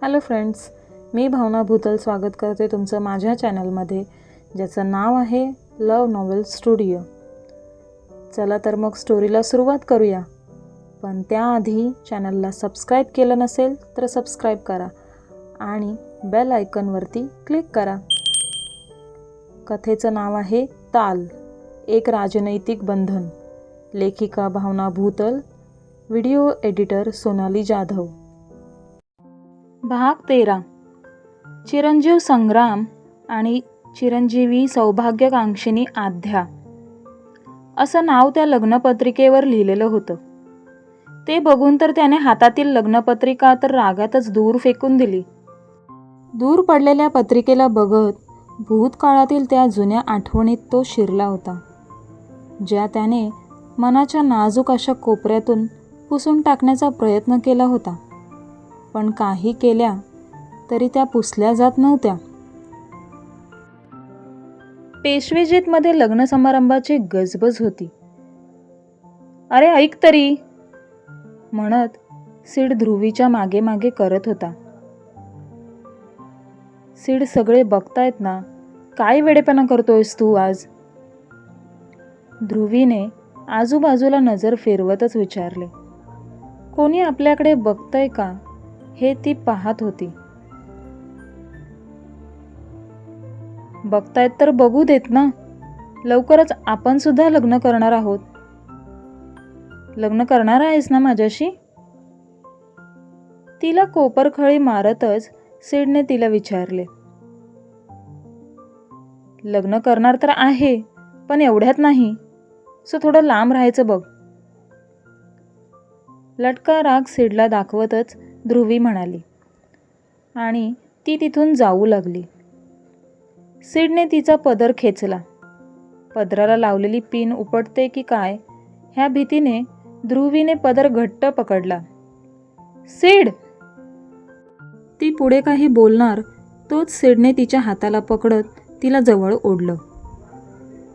Hello friends, मी भावना भूतल स्वागत करते तुमचं माझ्या चॅनलमध्ये, ज्याचं नाव आहे लव नॉवेल स्टुडिओ. चला तर मग स्टोरीला सुरुवात करूया. पण त्याआधी चॅनलला सबस्क्राईब केलं नसेल तर सबस्क्राईब करा आणि बेल आयकॉनवरती क्लिक करा. कथेचं नाव आहे ताल, एक राजनैतिक बंधन. लेखिका भावना भूतल, व्हिडिओ एडिटर सोनाली जाधव. भाग 13. चिरंजीव संग्राम आणि चिरंजीवी सौभाग्यकांक्षिणी आध्या असं नाव त्या लग्नपत्रिकेवर लिहिलेलं होतं. ते बघून तर त्याने हातातील लग्नपत्रिका तर रागातच दूर फेकून दिली. दूर पडलेल्या पत्रिकेला बघत भूतकाळातील त्या जुन्या आठवणीत तो शिरला होता, ज्या त्याने मनाच्या नाजूक अशा कोपऱ्यातून पुसून टाकण्याचा प्रयत्न केला होता. पण काही केल्या तरी त्या पुसल्या जात नव्हत्या. पेशवेजीतमध्ये लग्न समारंभाची गजबज होती. अरे ऐक तरी, म्हणत सीड ध्रुवीच्या मागे मागे करत होता. सीड, सगळे बघतायत ना, काय वेडेपणा करतोयस तू आज? ध्रुवीने आजूबाजूला नजर फिरवतच विचारले. कोणी आपल्याकडे बघतंय का हे ती पाहत होती. बघतायत तर बघू देत ना, लवकरच आपण सुद्धा लग्न करणार आहोत. लग्न करणार आहेस ना माझ्याशी? तिला कोपरखळी मारतच सीडने तिला विचारले. लग्न करणार तर आहे, पण एवढ्यात नाही, सो थोडं लांब राहायचं बघ. लटका राग सीडला दाखवतच ध्रुवी म्हणाली आणि ती तिथून जाऊ लागली. सीडने तिचा पदर खेचला. पदराला लावलेली पिन उपटते की काय ह्या भीतीने ध्रुवीने पदर घट्ट पकडला. सीड! ती पुढे काही बोलणार तोच सीडने तिच्या हाताला पकडत तिला जवळ ओढलं.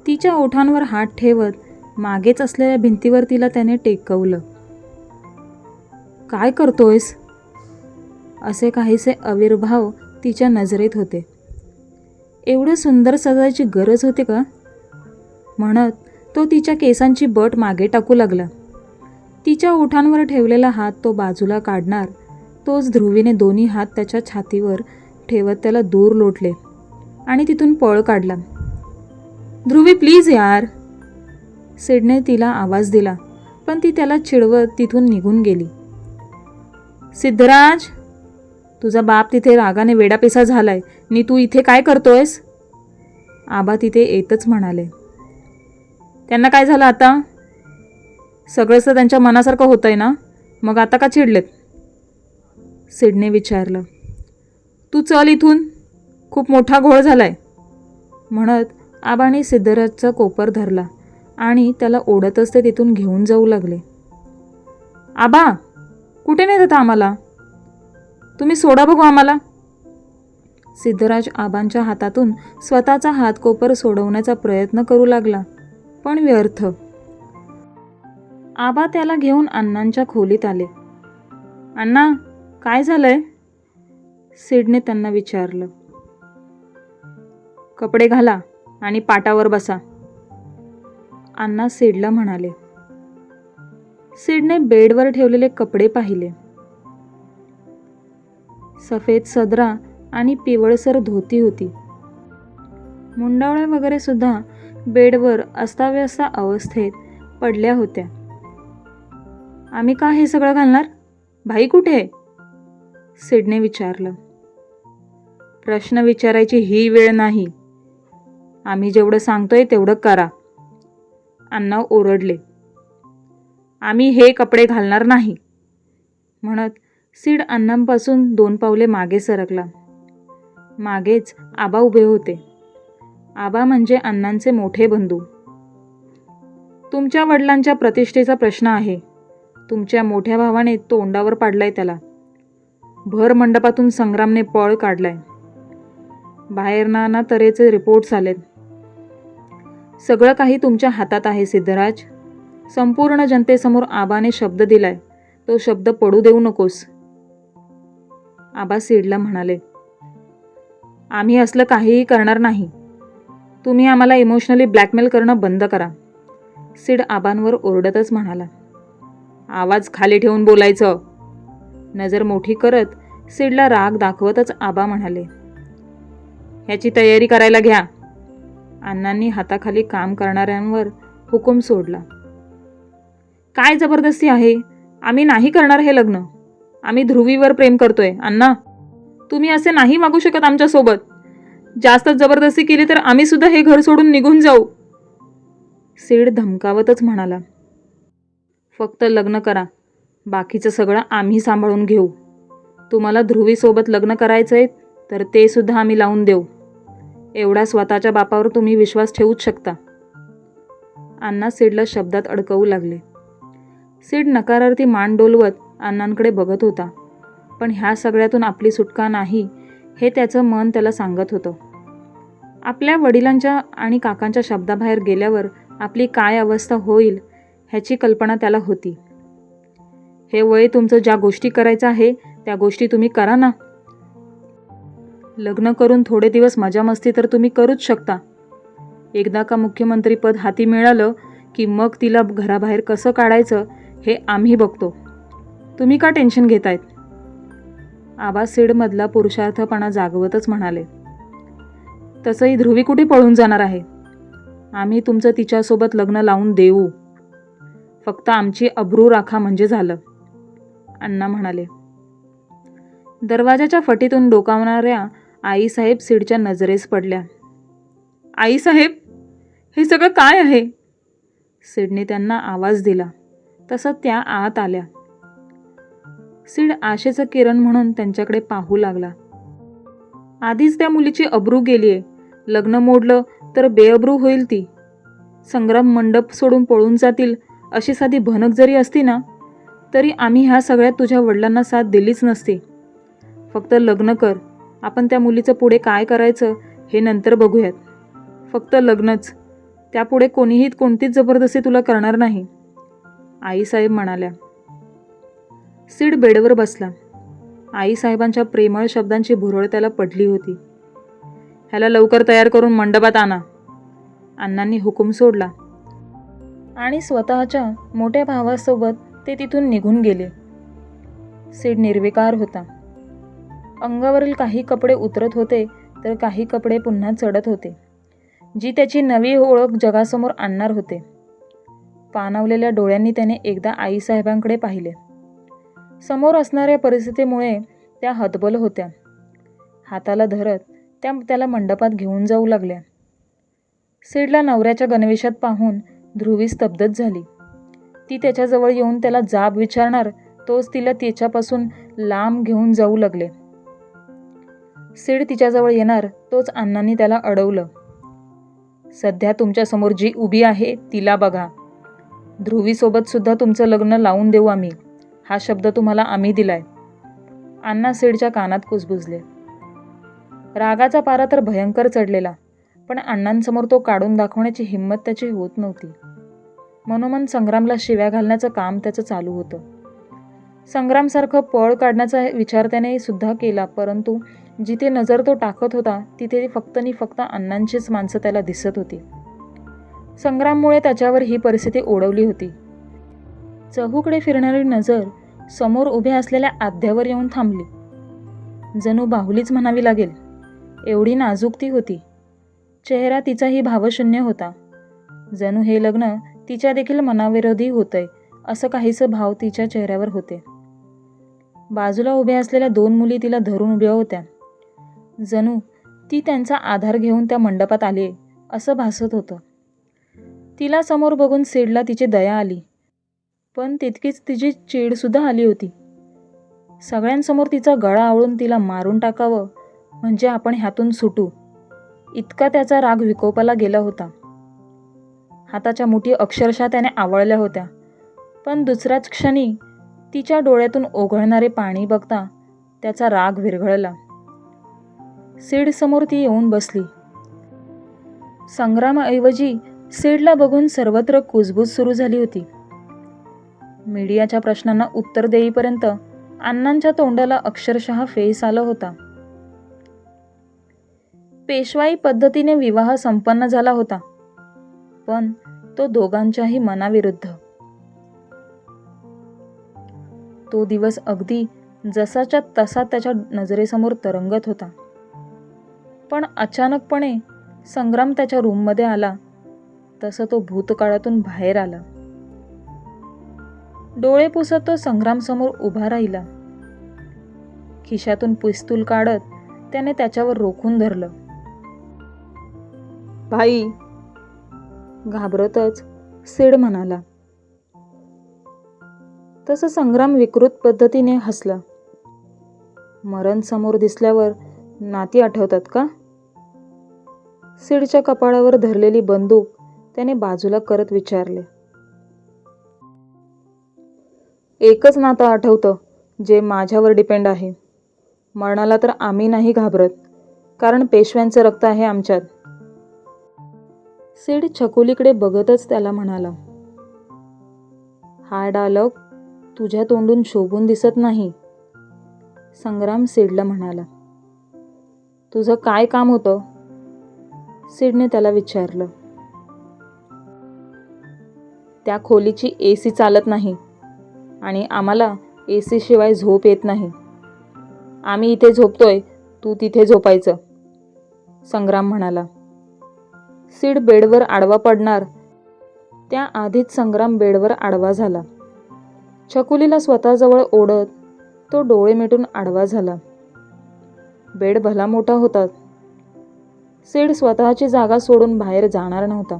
तिच्या ओठांवर हात ठेवत मागेच असलेल्या भिंतीवर तिला त्याने टेकवलं. काय करतोयस? असे काहीसे आविर्भाव तिच्या नजरेत होते. एवढं सुंदर सजायची गरज होती का? म्हणत तो तिच्या केसांची बट मागे टाकू लागला. तिच्या ओठांवर ठेवलेला हात तो बाजूला काढणार तोच ध्रुवीने दोन्ही हात त्याच्या छातीवर ठेवत त्याला दूर लोटले आणि तिथून पळ काढला. ध्रुवी प्लीज यार, सीडने तिला आवाज दिला, पण ती त्याला चिडवत तिथून निघून गेली. सिद्धराज, तुझा बाप तिथे रागाने वेडापिसा झालाय नि तू इथे काय करतोयस? आबा तिथे येतच म्हणाले. त्यांना काय झालं आता? सगळंच तर त्यांच्या मनासारखं होतंय ना, मग आता का चिडलेत? सीडने विचारलं. तू चल इथून, खूप मोठा घोळ झालाय, म्हणत आबाने सिद्धराजचा कोपर धरला आणि त्याला ओढतच ते तिथून घेऊन जाऊ लागले. आबा, कुठे नेत होता आम्हाला? तुम्ही सोडा बघू आम्हाला. सिद्धराज आबांच्या हातातून स्वतःचा हात कोपर सोडवण्याचा प्रयत्न करू लागला, पण व्यर्थ. आबा त्याला घेऊन अण्णांच्या खोलीत आले. अण्णा, काय झालंय? सीडने त्यांना विचारलं. कपडे घाला आणि पाटावर बसा, अण्णा सीडला म्हणाले. सीडने बेडवर ठेवलेले कपडे पाहिले. सफेद सदरा आणि पिवळसर धोती होती. मुंडावळ्या वगैरे सुद्धा बेडवर अस्ताव्यस्त अवस्थेत पडल्या होत्या. आम्ही का हे सगळं घालणार? भाई कुठे आहे? सीडने विचारलं. प्रश्न विचारायची ही वेळ नाही, आम्ही जेवढं सांगतोय तेवढं करा, अण्णा ओरडले. आम्ही हे कपडे घालणार नाही, म्हणत सीड अण्णांपासून 2 पावले मागे सरकला. मागेच आबा उभे होते. आबा म्हणजे अण्णांचे मोठे बंधू. तुमच्या वडिलांच्या प्रतिष्ठेचा प्रश्न आहे. तुमच्या मोठ्या भावाने तोंडावर पाडलाय त्याला. भर मंडपातून संग्रामने पळ काढलाय. बाहेर नाना तऱ्हेचे रिपोर्ट्स आलेत. सगळं काही तुमच्या हातात आहे सिद्धराज. संपूर्ण जनतेसमोर आबाने शब्द दिलाय, तो शब्द पडू देऊ नकोस. आबा सीडला म्हणाले, आम्ही असलं काहीही करणार नाही. तुम्ही आम्हाला इमोशनली ब्लॅकमेल करणं बंद करा. सीड आबांवर ओरडतच म्हणाला. आवाज खाली ठेवून बोलायचं. नजर मोठी करत सीडला राग दाखवतच आबा म्हणाले, ह्याची तयारी करायला घ्या. अण्णांनी हाताखाली काम करणाऱ्यांवर हुकूम सोडला. काय जबरदस्ती आहे? आम्ही नाही करणार हे लग्न. आम्ही ध्रुवीवर प्रेम करतोय. अण्णा, तुम्ही असे नाही वागू शकत आमच्यासोबत. जास्तच जबरदस्ती केली तर आम्ही सुद्धा हे घर सोडून निघून जाऊ. सीड धमकावतच म्हणाला. फक्त लग्न करा. बाकीचं सगळं आम्ही सांभाळून घेऊ. तुम्हाला ध्रुवीसोबत लग्न करायचंय तर ते सुद्धा आम्ही लावून देऊ. एवढा स्वतःच्या बापावर तुम्ही विश्वास ठेवूच शकता. अण्णा सीडला शब्दात अडकवू लागले. सीड नकारार्थी मान डोलवत अण्णांकडे बघत होता. पण ह्या सगळ्यातून आपली सुटका नाही हे त्याचं मन त्याला सांगत होतं. आपल्या वडिलांच्या आणि काकांच्या शब्दाबाहेर गेल्यावर आपली काय अवस्था होईल ह्याची कल्पना त्याला होती. हे वय तुमचं ज्या गोष्टी करायचं आहे त्या गोष्टी तुम्ही करा ना. लग्न करून थोडे दिवस मजा मस्ती तर तुम्ही करूच शकता. एकदा का मुख्यमंत्रीपद हाती मिळालं की मग तिला घराबाहेर कसं काढायचं हे आम्ही बघतो. तुम्ही का टेन्शन घेतायत? आबा सीडमधला पुरुषार्थपणा जागवतच म्हणाले. तसंही ध्रुवी कुठे पळून जाणार आहे? आम्ही तुमचं तिच्यासोबत लग्न लावून देऊ. फक्त आमची अब्रू राखा म्हणजे झालं. अण्णा म्हणाले. दरवाजाच्या फटीतून डोकावणाऱ्या आईसाहेब सीडच्या नजरेस पडल्या. आईसाहेब, हे सगळं काय आहे? सीडने त्यांना आवाज दिला तसं त्या आत आल्या. सीड आशेचं किरण म्हणून त्यांच्याकडे पाहू लागला. आधीच त्या मुलीची अब्रू गेलीये. लग्न मोडलं तर बेअब्रू होईल ती. संग्राम मंडप सोडून पळून जातील अशी साधी भनक जरी असती ना तरी आम्ही ह्या सगळ्यात तुझ्या वडिलांना साथ दिलीच नसती. फक्त लग्न कर. आपण त्या मुलीचं पुढे काय करायचं हे नंतर बघूयात. फक्त लग्नच. त्यापुढे कोणीही कोणतीच जबरदस्ती तुला करणार नाही. आईसाहेब म्हणाल्या. सीड बेडवर बसला. आईसाहेबांच्या प्रेमळ शब्दांची भुरळ त्याला पडली होती. ह्याला लवकर तयार करून मंडपात आणा. अण्णांनी हुकूम सोडला आणि स्वतःच्या मोठ्या भावासोबत ते तिथून निघून गेले. सीड निर्विकार होता. अंगावरील काही कपडे उतरत होते तर काही कपडे पुन्हा चढत होते, जी त्याची नवी ओळख जगासमोर आणणार होते. पाणावलेल्या डोळ्यांनी त्याने एकदा आईसाहेबांकडे पाहिले. समोर असणाऱ्या परिस्थितीमुळे त्या हतबल होत्या. हाताला धरत त्या त्याला मंडपात घेऊन जाऊ लागल्या. सीडला नवऱ्याच्या गणवेशात पाहून ध्रुवी स्तब्धच झाली. ती त्याच्याजवळ येऊन त्याला जाब विचारणार तोच तिला तिच्यापासून लांब घेऊन जाऊ लागले. सीड तिच्याजवळ येणार तोच अण्णांनी त्याला अडवलं. सध्या तुमच्यासमोर जी उभी आहे तिला बघा. ध्रुवीसोबत सुद्धा तुमचं लग्न लावून देऊ आम्ही. हा शब्द तुम्हाला आम्ही दिलाय. अण्णा सीडच्या कानात कुजबुजले. रागाचा पारा तर भयंकर चढलेला, पण अण्णांसमोर तो काढून दाखवण्याची हिंमत त्याची होत नव्हती. मनोमन संग्रामला शिव्या घालण्याचं काम त्याचं चालू होतं. संग्रामसारखं पळ काढण्याचा विचार त्याने सुद्धा केला, परंतु जिथे नजर तो टाकत होता तिथे फक्त आणि फक्त अण्णांचीच माणसं त्याला दिसत होती. संग्राममुळे त्याच्यावर ही परिस्थिती ओढवली होती. चहूकडे फिरणारी नजर समोर उभ्या असलेल्या आध्यावर येऊन थांबली. जणू बाहुलीच म्हणावी लागेल, एवढी नाजूक ती होती. चेहरा तिचाही भावशून्य होता. जणू हे लग्न तिच्या देखील मनाविरोधी होतंय असं काहीसं भाव तिच्या चेहऱ्यावर होते. बाजूला उभ्या असलेल्या दोन मुली तिला धरून उभ्या होत्या. जणू ती त्यांचा आधार घेऊन त्या मंडपात आली असं भासत होतं. तिला समोर बघून सीडला तिची दया आली, पण तितकीच तिची चीडसुद्धा आली होती. सगळ्यांसमोर तिचा गळा आवळून तिला मारून टाकावं म्हणजे आपण ह्यातून सुटू, इतका त्याचा राग विकोपाला गेला होता. हाताच्या मुठी अक्षरशः त्याने आवळल्या होत्या, पण दुसऱ्याच क्षणी तिच्या डोळ्यातून ओघळणारे पाणी बघता त्याचा राग विरघळला. सीडसमोर ती येऊन बसली. संग्रामाऐवजी सीडला बघून सर्वत्र कुजबूज सुरू झाली होती. मीडियाच्या प्रश्नांना उत्तर देईपर्यंत अण्णांच्या तोंडाला अक्षरशः फेस आला होता. पेशवाई पद्धतीने विवाह संपन्न झाला होता, पण तो दोघांच्याही मनाविरुद्ध. तो दिवस अगदी जसाच्या तसा त्याच्या नजरेसमोर तरंगत होता. पण अचानकपणे संग्राम त्याच्या रूममध्ये आला तसं तो भूतकाळातून बाहेर आला. डोळे पुसत तो संग्राम समोर उभा राहिला. खिशातून पिस्तूल काढत त्याने त्याच्यावर रोखून धरलं. भाई, घाबरतच सिड म्हणाला. तसं संग्राम विकृत पद्धतीने हसला. मरण समोर दिसल्यावर नाती आठवतात का? सिडच्या कपाळावर धरलेली बंदूक त्याने बाजूला करत विचारले. एकच नातं आठवतं जे माझ्यावर डिपेंड आहे. मरणाला तर आम्ही नाही घाबरत, कारण पेशव्यांचं रक्त आहे आमच्यात. सिड छकुलीकडे बघतच त्याला म्हणाला. हा डायलॉग तुझ्या तोंडून शोभून दिसत नाही. संग्राम सिडला म्हणाला. तुझं काय काम होतं? सिडने त्याला विचारलं. त्या खोलीची AC चालत नाही आणि आम्हाला AC शिवाय झोप येत नाही. आम्ही इथे झोपतोय, तू तिथे झोपायचं, संग्राम म्हणाला. सिड बेडवर आडवा पडणार त्याआधीच संग्राम बेडवर आडवा झाला. छकुलीला स्वतःजवळ ओढत तो डोळे मिटून आडवा झाला. बेड भला मोठा होता. सिड स्वतःची जागा सोडून बाहेर जाणार नव्हता.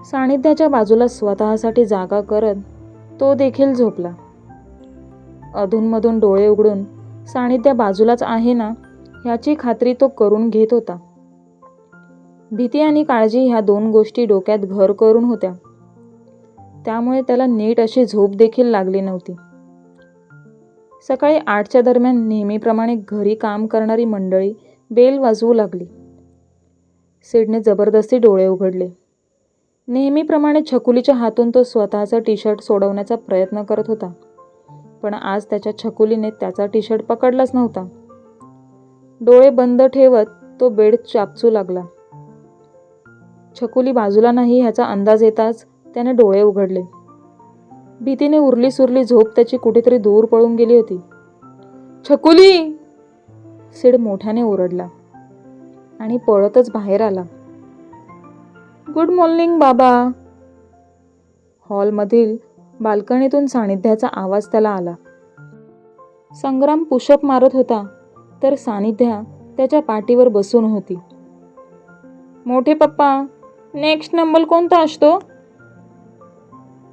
सानिध्याच्या बाजूला स्वतःसाठी जागा करत तो देखील झोपला. अधूनमधून डोळे उघडून सानिध्या बाजूलाच आहे ना ह्याची खात्री तो करून घेत होता. भीती आणि काळजी ह्या दोन गोष्टी डोक्यात घर करून होत्या, त्यामुळे त्याला नीट अशी झोप देखील लागली नव्हती. सकाळी 8च्या दरम्यान नेहमीप्रमाणे घरी काम करणारी मंडळी बेल वाजवू लागली. सिडने जबरदस्ती डोळे उघडले. नेहमीप्रमाणे छकुलीच्या हातून तो स्वतःचा टी-शर्ट सोडवण्याचा प्रयत्न करत होता, पण आज त्याच्या छकुलीने त्याचा टी-शर्ट पकडलाच नव्हता. डोळे बंद ठेवत तो बेड चापसू लागला. छकुली बाजूला नाही ह्याचा अंदाज येताच त्याने डोळे उघडले. भीतीने उरली सुरली झोप त्याची कुठेतरी दूर पळून गेली होती. छकुली! सिड मोठ्याने ओरडला आणि पळतच बाहेर आला. गुड मॉर्निंग बाबा. हॉलमधील बाल्कनीतून सानिध्याचा आवाज त्याला आला. संग्राम पुशअप मारत होता तर सानिध्या त्याच्या पाठीवर बसून होती. मोठे पप्पा, नेक्स्ट नंबर कोणता असतो?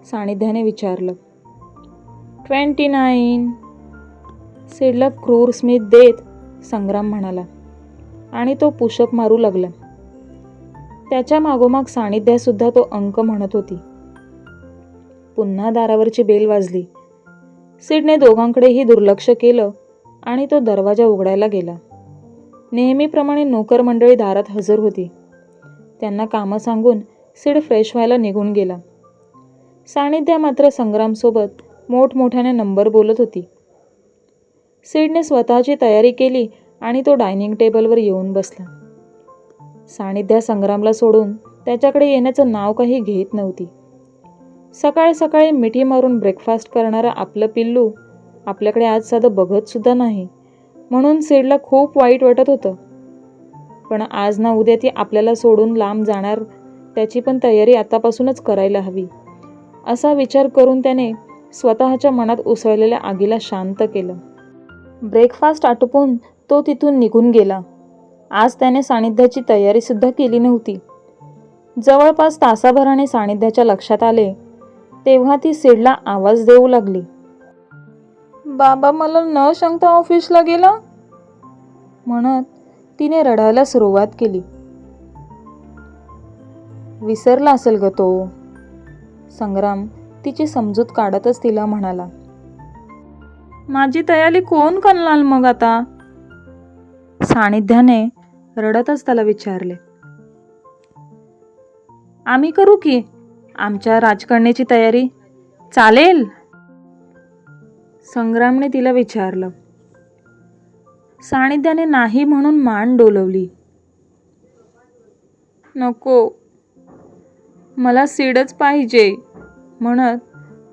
सानिध्याने विचारलं. 29. सिडला क्रूर स्मित देत संग्राम म्हणाला आणि तो पुशअप मारू लागला. त्याच्या मागोमाग सानिध्यासुद्धा तो अंक म्हणत होती. पुन्हा दारावरची बेल वाजली. सिडने दोघांकडेही दुर्लक्ष केलं आणि तो दरवाजा उघडायला गेला. नेहमीप्रमाणे नोकर मंडळी दारात हजर होती. त्यांना कामं सांगून सिड फ्रेश व्हायला निघून गेला. सानिध्या मात्र संग्रामसोबत मोठमोठ्याने नंबर बोलत होती. सिडने स्वतःची तयारी केली आणि तो डायनिंग टेबलवर येऊन बसला. सानिध्या संग्रामला सोडून त्याच्याकडे येण्याचं नाव काही घेत नव्हती. सकाळी सकाळी मिठी मारून ब्रेकफास्ट करणारं आपलं पिल्लू आपल्याकडे आज साधं बघत सुद्धा नाही, म्हणून सिडला खूप वाईट वाटत होतं. पण आज ना उद्या ती आपल्याला सोडून लांब जाणार, त्याची पण तयारी आतापासूनच करायला हवी, असा विचार करून त्याने स्वतःच्या मनात उसळलेल्या आगीला शांत केलं. ब्रेकफास्ट आटोपून तो तिथून निघून गेला. आज त्याने सानिध्याची तयारीसुद्धा केली नव्हती. जवळपास तासाभराने सानिध्याच्या लक्षात आले तेव्हा ती सिडला आवाज देऊ लागली. बाबा मला न सांगता ऑफिसला गेला, म्हणत तिने रडायला सुरुवात केली. विसरला असेल ग तो, संग्राम तिची समजूत काढतच तिला म्हणाला. माझी तयारी कोण करणार मग आता? सानिध्याने रडतच त्याला विचारले. आम्ही करू की आमच्या राजकन्याची तयारी, चालेल? संग्रामने तिला विचारलं. सानिध्याने नाही म्हणून मान डोलवली. नको, मला सीडच पाहिजे म्हणत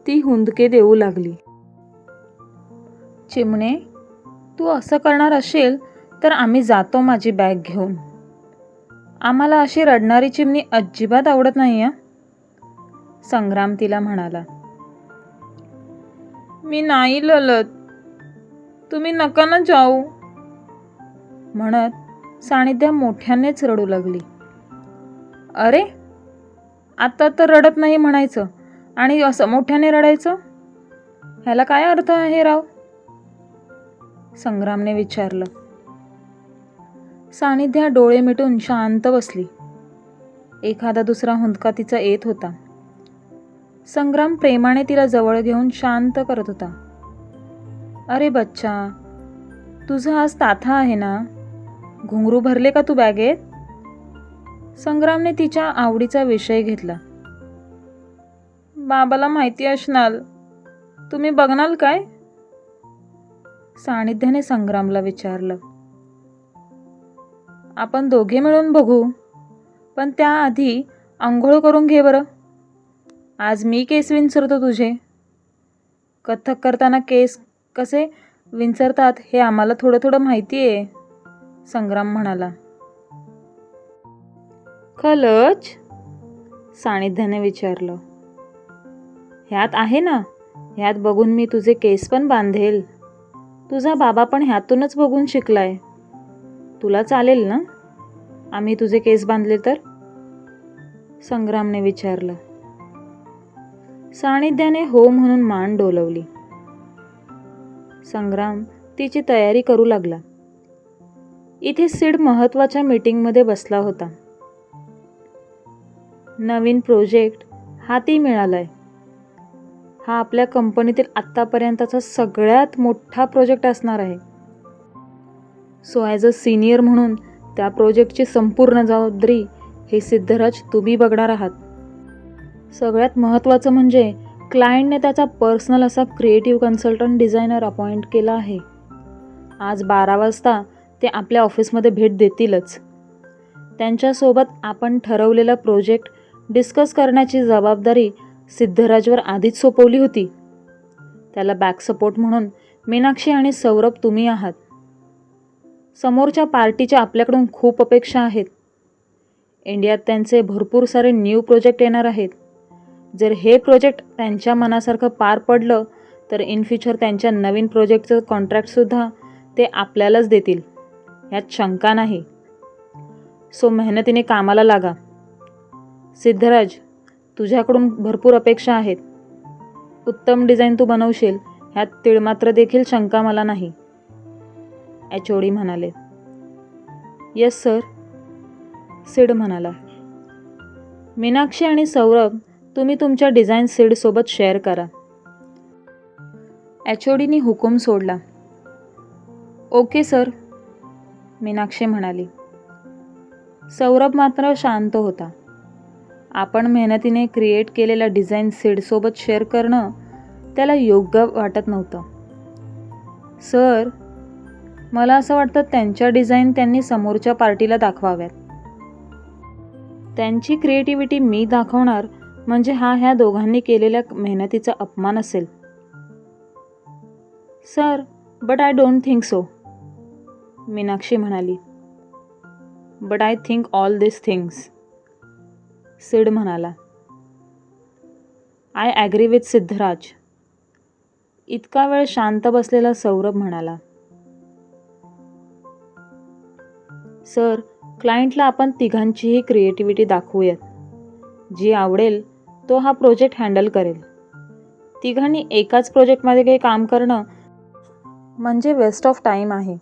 ती हुंदके देऊ लागली. चिमणे, तू असं करणार असेल तर आम्ही जातो माझी बॅग घेऊन. आम्हाला अशी रडणारी चिमणी अजिबात आवडत नाही. संग्राम तिला म्हणाला. मी नाही ललत, तुम्ही नका ना जाऊ म्हणत सानिध्या मोठ्यानेच रडू लागली. अरे, आता तर रडत नाही म्हणायचं आणि असं मोठ्याने रडायचं, ह्याला काय अर्थ आहे राव? संग्रामने विचारलं. सानिध्या डोळे मिटून शांत बसली. एखादा दुसरा हुंदका तिचा येत होता. संग्राम प्रेमाने तिला जवळ घेऊन शांत करत होता. अरे बच्चा, तुझं आज ताथा आहे ना? घुंगरू भरले का तू बॅगेत? संग्रामने तिच्या आवडीचा विषय घेतला. बाबाला माहिती असणार, तुम्ही बघणार काय? सानिध्याने संग्रामला विचारलं. आपण दोघे मिळून बघू, पण त्याआधी आंघोळ करून घे बरं. आज मी केस विंचरतो तुझे. कथ्थक करताना केस कसे विंचरतात हे आम्हाला थोडं थोडं माहिती आहे, संग्राम म्हणाला. खलच? सानिध्याने विचारलं. ह्यात आहे ना, ह्यात बघून मी तुझे केस पण बांधेल. तुझा बाबा पण ह्यातूनच बघून शिकलाय. तुला चालेल ना आम्ही तुझे केस बांधले तर? संग्रामने विचारलं. सानिध्याने हो म्हणून मान डोलवली. संग्राम तिची तयारी करू लागला. इथे सीड महत्त्वाच्या मीटिंगमध्ये बसला होता. नवीन प्रोजेक्ट हाती मिळालाय. हा आपल्या कंपनीतील आत्तापर्यंतचा सगळ्यात मोठा प्रोजेक्ट असणार आहे. सो ॲज अ सिनियर म्हणून त्या प्रोजेक्टची संपूर्ण जबाबदारी हे सिद्धराज तुम्ही बघणार आहात. सगळ्यात महत्त्वाचं म्हणजे क्लायंटने त्याचा पर्सनल असा क्रिएटिव्ह कन्सल्टंट डिझायनर अपॉइंट केला आहे. आज 12 वाजता ते आपल्या ऑफिसमध्ये भेट देतीलच. त्यांच्यासोबत आपण ठरवलेला प्रोजेक्ट डिस्कस करण्याची जबाबदारी सिद्धराजवर आधीच सोपवली होती. त्याला बॅक सपोर्ट म्हणून मीनाक्षी आणि सौरभ तुम्ही आहात. समोरच्या पार्टीच्या आपल्याकडून खूप अपेक्षा आहेत. इंडियात त्यांचे भरपूर सारे न्यू प्रोजेक्ट येणार आहेत. जर हे प्रोजेक्ट त्यांच्या मनासारखं पार पडलं तर इन फ्युचर त्यांच्या नवीन प्रोजेक्टचं कॉन्ट्रॅक्टसुद्धा ते आपल्यालाच देतील, यात शंका नाही. सो मेहनतीने कामाला लागा. सिद्धराज, तुझ्याकडून भरपूर अपेक्षा आहेत. उत्तम डिझाईन तू बनवशील ह्यात तिळमात्र देखील शंका मला नाही, एचओडी म्हणाले. येस सर, सीड म्हणाला. मीनाक्षी आणि सौरभ, तुम्ही तुमच्या डिझाईन सीडसोबत शेअर करा, एचओडीनी हुकूम सोडला. ओके सर, मीनाक्षी म्हणाली. सौरभ मात्र शांत होता. आपण मेहनतीने क्रिएट केलेल्या डिझाईन सीडसोबत शेअर करणं त्याला योग्य वाटत नव्हतं. सर, मला असं वाटतं त्यांच्या डिझाईन त्यांनी समोरच्या पार्टीला दाखवाव्यात. त्यांची क्रिएटिव्हिटी मी दाखवणार म्हणजे हा ह्या दोघांनी केलेल्या मेहनतीचा अपमान असेल. Sir, but I don't think so, Meenakshi म्हणाली. But I think all this things, Sid म्हणाला. आय ॲग्री विथ सिद्धराज, इतका वेळ शांत बसलेला सौरभ म्हणाला. सर, क्लायंटला आपण तिघांचीही क्रिएटिव्हिटी दाखवूयात. जी आवडेल तो हा प्रोजेक्ट हँडल करेल. तिघांनी एकाच प्रोजेक्टमध्ये काही काम करणं म्हणजे वेस्ट ऑफ टाईम आहे,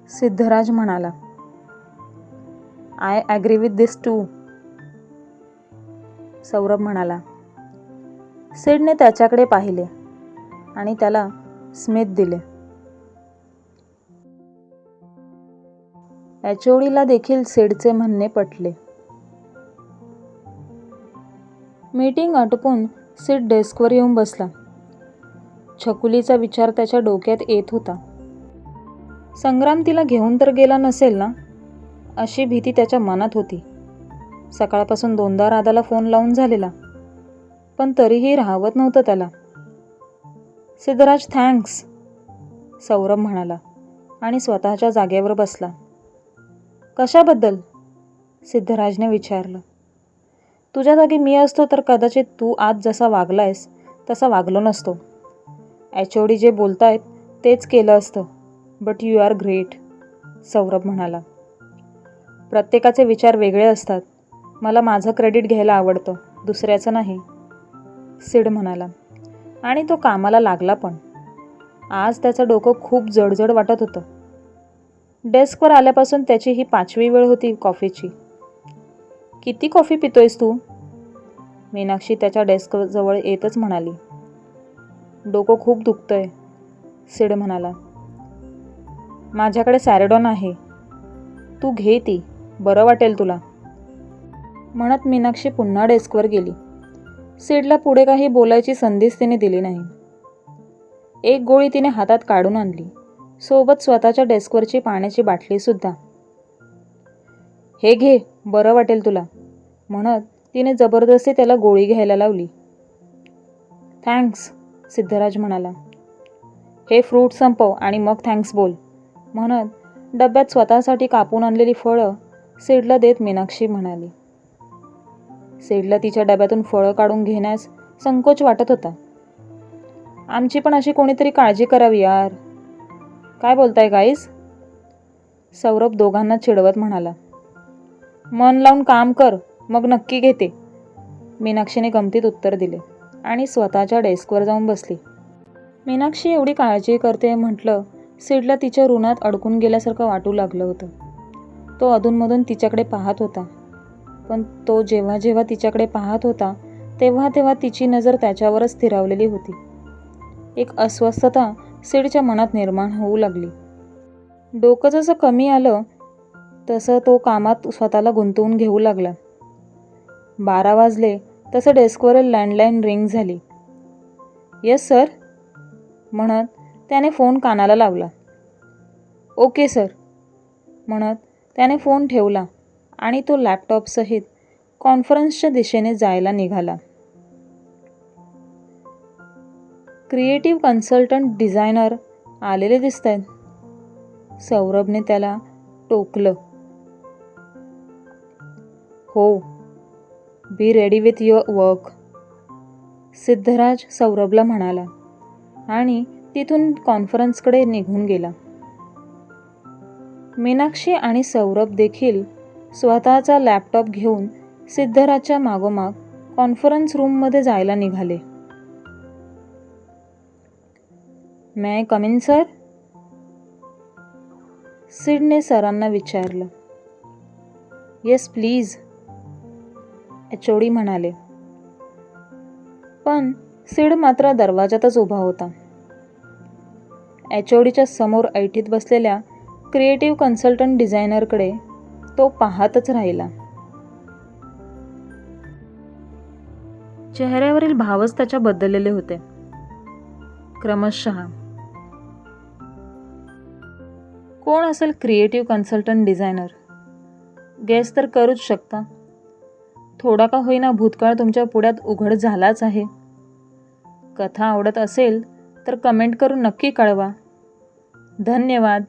सिद्धराज म्हणाला. I agree with this too, Saurabh म्हणाला. सीडने त्याच्याकडे पाहिले आणि त्याला स्मित दिले. एचओडीला देखील सीडचे म्हणणे पटले. मीटिंग आटोपून सीड डेस्कवर येऊन बसला. छकुलीचा विचार त्याच्या डोक्यात येत होता. संग्राम तिला घेऊन तर गेला नसेल ना, अशी भीती त्याच्या मनात होती. सकाळपासून 2दा राधाला फोन लावून झालेला, पण तरीही राहवत नव्हतं त्याला. सिद्धराज थँक्स, सौरभ म्हणाला आणि स्वतःच्या जागेवर बसला. कशाबद्दल? सिद्धराजने विचारलं. तुझ्या जागी मी असतो तर कदाचित तू आज जसा वागलायस तसा वागलो नसतो. HOD जे बोलतायत तेच केलं असतं. But you are great, Saurabh म्हणाला. प्रत्येकाचे विचार वेगळे असतात. मला माझं क्रेडिट घ्यायला आवडतं, दुसऱ्याचं नाही, सिड म्हणाला. आणि तो कामाला लागला पण. आज त्याचं डोकं खूप जडजड वाटत होतं. डेस्कवर आल्यापासून त्याची ही 5वी वेळ होती कॉफीची. किती कॉफी पितोयस तू? मीनाक्षी त्याच्या डेस्कजवळ येतच म्हणाली. डोकं खूप दुखतंय, सिड म्हणाला. माझ्याकडे सॅरेडॉन आहे, तू घे ती, बरं वाटेल तुला, म्हणत मीनाक्षी पुन्हा डेस्कवर गेली. सिडला पुढे काही बोलायची संधीच तिने दिली नाही. एक गोळी तिने हातात काढून आणली, सोबत स्वतःच्या डेस्कवरची पाण्याची बाटलीसुद्धा. हे घे, बरं वाटेल तुला, म्हणत तिने जबरदस्ती त्याला गोळी घ्यायला लावली. थँक्स, सिद्धराज म्हणाला. हे फ्रूट संपव आणि मग थँक्स बोल, म्हणत डब्यात स्वतःसाठी कापून आणलेली फळं सिडला देत मीनाक्षी म्हणाली. सिडला तिच्या डब्यातून फळं काढून घेण्यास संकोच वाटत होता. आमची पण अशी कोणीतरी काळजी करावी यार. काय बोलताय गाईस? सौरभ दोघांना चिडवत म्हणाला. मन लावून काम कर, मग नक्की घेते, मीनाक्षीने गमतीत उत्तर दिले आणि स्वतःच्या डेस्कवर जाऊन बसली. मीनाक्षी एवढी काळजी करते म्हटलं सिडला तिच्या ऋणात अडकून गेल्यासारखं वाटू लागलं होतं. तो अधूनमधून तिच्याकडे पाहत होता, पण तो जेव्हा जेव्हा तिच्याकडे पाहत होता तेव्हा तेव्हा तिची नजर त्याच्यावरच स्थिरावलेली होती. एक अस्वस्थता सिडच्या मनात निर्माण होऊ लागली. डोकं जसं कमी आलं तसं तो कामात स्वतःला गुंतवून घेऊ लागला. 12 वाजले तसं डेस्कवरील लँडलाईन रिंग झाली. येस सर, म्हणत त्याने फोन कानाला लावला. ओके सर, म्हणत त्याने फोन ठेवला आणि तो लॅपटॉपसहित कॉन्फरन्सच्या दिशेने जायला निघाला. क्रिएटिव्ह कन्सल्टंट डिझायनर आलेले दिसतायत, सौरभने त्याला टोकलं. हो, be ready with your work, Siddharaj सौरभला म्हणाला आणि तिथून कॉन्फरन्सकडे निघून गेला. मीनाक्षी आणि सौरभ देखील स्वतःचा लॅपटॉप घेऊन सिद्धराजच्या मागोमाग कॉन्फरन्स रूममध्ये जायला निघाले. मे आय कम इन सर, सिडने सरांना विचारलं. येस प्लीज, HOD म्हणाले. पण सिड मात्र दरवाजातच उभा होता. HODच्या समोर ऐटीत बसलेल्या क्रिएटिव्ह कन्सल्टंट डिझायनरकडे तो पाहतच राहिला. चेहऱ्यावरील भावच त्याच्या बदललेले होते क्रमशः. कोण असेल क्रिएटिव्ह कन्सल्टंट डिझायनर? गेस तर करूच शकता. थोडा का होईना भूतकाळ तुमच्या पुढ्यात उघड झालाच आहे. कथा आवडत असेल तर कमेंट करून नक्की कळवा. धन्यवाद.